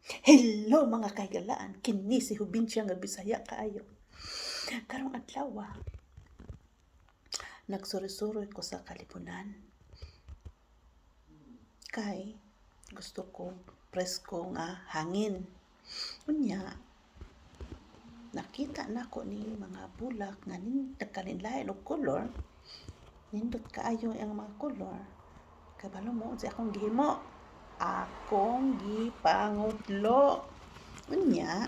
Hello mga kaigalaan, kini si Hubinsya nga Bisaya kaayo. Karong adlaw, nagsuri-suroy ko sa kalibunan. Kay gusto ko presko nga hangin. Unya, nakita nako ni mga bulak nga nagkalinlain og kolor. Nindot kaayo ang mga kolor. Kabalo mo sa akong gihimo. Akong gipangudlo. Unya,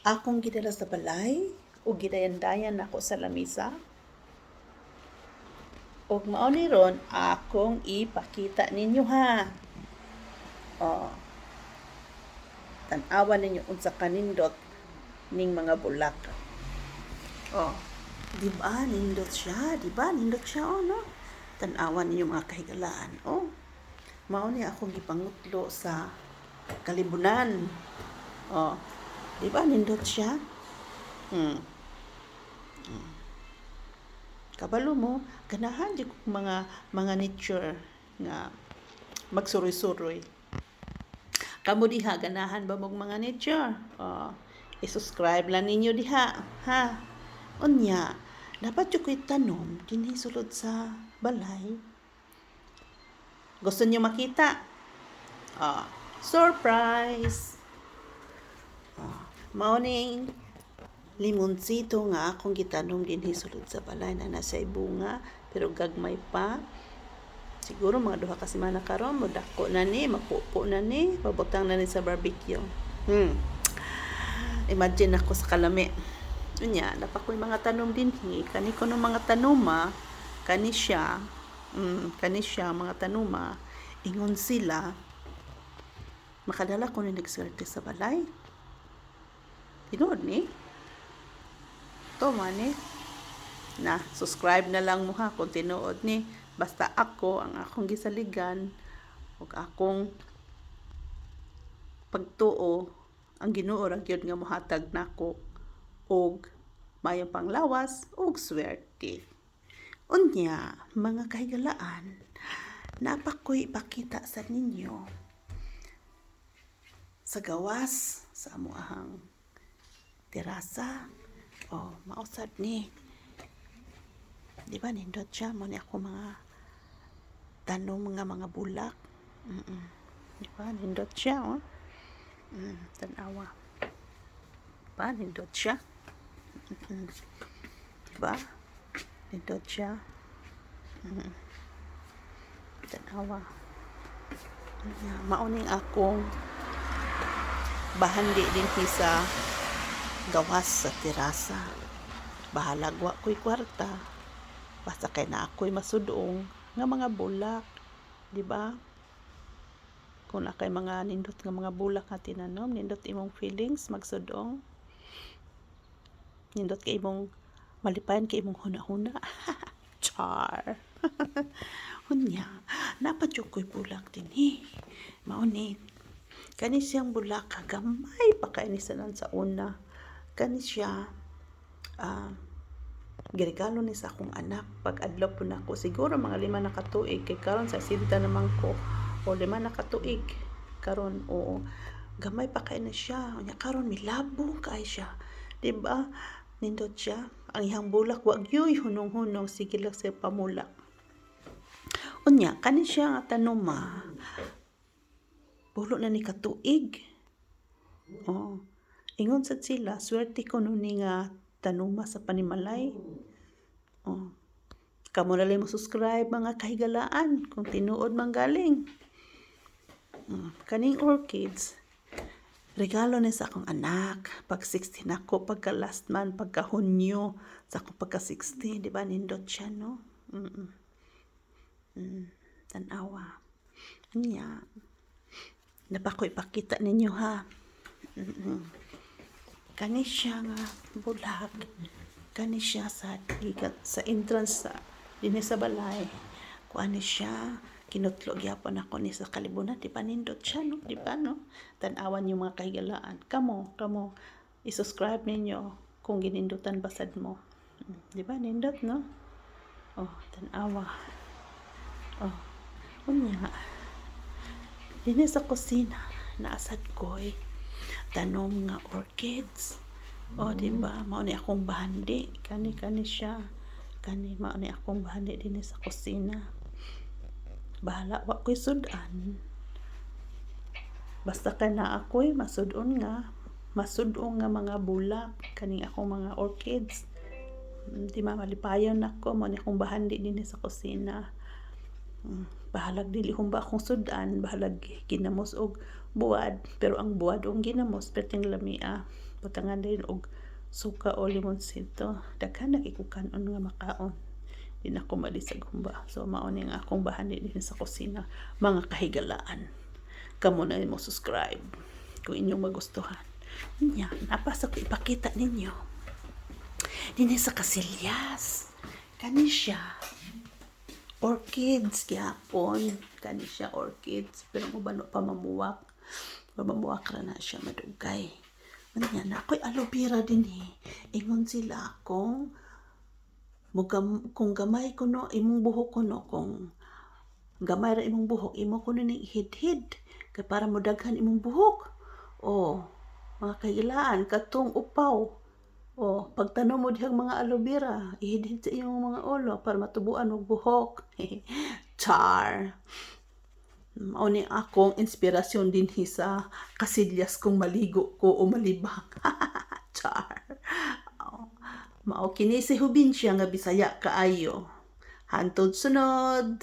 akong gidala sa balay o gidayan-dayan nako sa lamisa. Og mao ni ron akong ipakita ninyo ha. Tan-awan ninyo unsa kanindot ning mga bulak. Di ba nindot siya? Di ba nindot siya no? Tan-awan ninyo mga kahigalaan. Mao ni akong gipangutlo sa kalibunan. Di ba nindot siya? Kabalo mo, ganahan di ko mga nature nga magsuroy-suroy. Kamo diha ganahan ba mong mga nature? I-subscribe lang ninyo diha, ha? Unya, dapat yung ko'y tanom dinhi sulod sa balay. Gusto niyo makita? Surprise! Mao ning limonsito nga akong gitanom dinhi sulod sa balay na nasa bunga pero gagmay pa. Siguro mga 2 ka semana karon modako na ni, mapupo na ni, pabutang na ni sa barbecue. Imagine ako sa kalami. Unya, dapat ko'y mga tanom dinhi. Kani ko ng mga tanuma, kani siya mga tanuma. Ingon sila, makadala ko ni nagswerte sa balay. Tinood ni? Toma ni? Na, subscribe na lang mo ha kung tinuod ni. Basta ako, ang akong gisaligan, ug akong pagtuo, ang Ginoo ra gyud nga mohatag nako og mayong panglawas ug swerte. Unya, mga kahigalaan, napakoy ipakita sa ninyo sa gawas sa amuahang terasa. Mausad ni. Di ba nindot siya mo ni ako mga tanong mga bulak. Di ba nindot siya tanawa. Di ba nindot siya? Di ba nindot siya? Tanawa. Mauning akong bahandi din sa gawas sa terasa. Bahalagwa ko'y kwarta. Basta kay na ako'y masudong nga mga bulak. Di ba? Kung na kay mga nindot nga mga bulak nga tinanom, nindot imong feelings magsudong. Nindot kay imong malipayan kay imong huna-huna. Char. Unya, napadyo ko'y bulak dinhi. Mauni. Kani siyang bulak kagamay pa kainisanan sa una. Kani siya giregalo ni sa akong anak pag adlaw po nako, siguro mga 5 na katuig kay karon sa sinta naman ko, o 5 na katuig karon. Gamay pa kay na siya. Unya karon milabo kay siya, di ba? Nindot siya. Ang ihang bulak wa gyoy hunong-hunong, sige lang sa pamulak. Unya kani siya nga tanuma bulo na ni katuig. Ingon sad sila, swerte ko nun nga tanuma sa panimalay. Kamo na lang mo subscribe mga kahigalaan kung tinuod man galing. Kaning orchids, regalo ni sa akong anak pag 16 ako, pagka last month, pagka Hunyo sa akong pagka 60, di ba nindot siya no? Tanawa niya. Napako ipakita ninyo ha. Kani siya nga bulak, kani siya sa entrance sa dinhi sa balay. Kuani siya, kinutlo gyapon ako ni sa kalibunan. Di ba nindot siya no? Di ba no? Tan-awan yung mga kahigalaan. Kamo i-subscribe ninyo kung ginindutan basad mo. Di ba nindot no? Tan-awa. Unya, Dinhi sa kusina naasad ko'y tanom nga orchids. O di ba mao ni akong bahandi, kani siya. Kani mao ni akong bahandi dinhi sa kusina. Bahala wa ko'y sudan. Basta kana ako'y masudon nga mga bulak kaning akong mga orchids. Di malipayon ako mo ni akong bahandi dinhi sa kusina. Bahalag dili humba akong sudan, bahalag ginamos og buwad, pero ang buwad og ginamos perting lamia. Butangan din og suka o limonsito. Daghan na kay ko kanon nga makaon. Di na ko malisag humba. So mao ni nga akong bahandi dinhi sa kusina, mga kahigalaan. Kamo na mo subscribe kung inyong magustuhan. Nya, napasa ko ipakita ninyo. Dinhi sa kasilyas. Kani siya. Orchids gyapon. Kani siya orchids. Pero uban pa mamuwak. Mamuwak ra na siya madugay. Nya, na ako'y aloe vera dinhi. Ingon sila kung gamay ko no, imong buhok ko no, kung gamay ra imong buhok, imo ko ning hid-hid kay para mo daghan imong buhok. O mga kahilaan katong upaw. O pagtanom mo dihang mga aloe vera, ihid-hid sa iyong mga ulo para matubuan og buhok. Char. Mao ni akong inspirasyon dinhi sa kasilyas kung maligo ko o malibang. Char. Mao kini si Hubinsya nga Bisaya kaayo. Hantod sunod.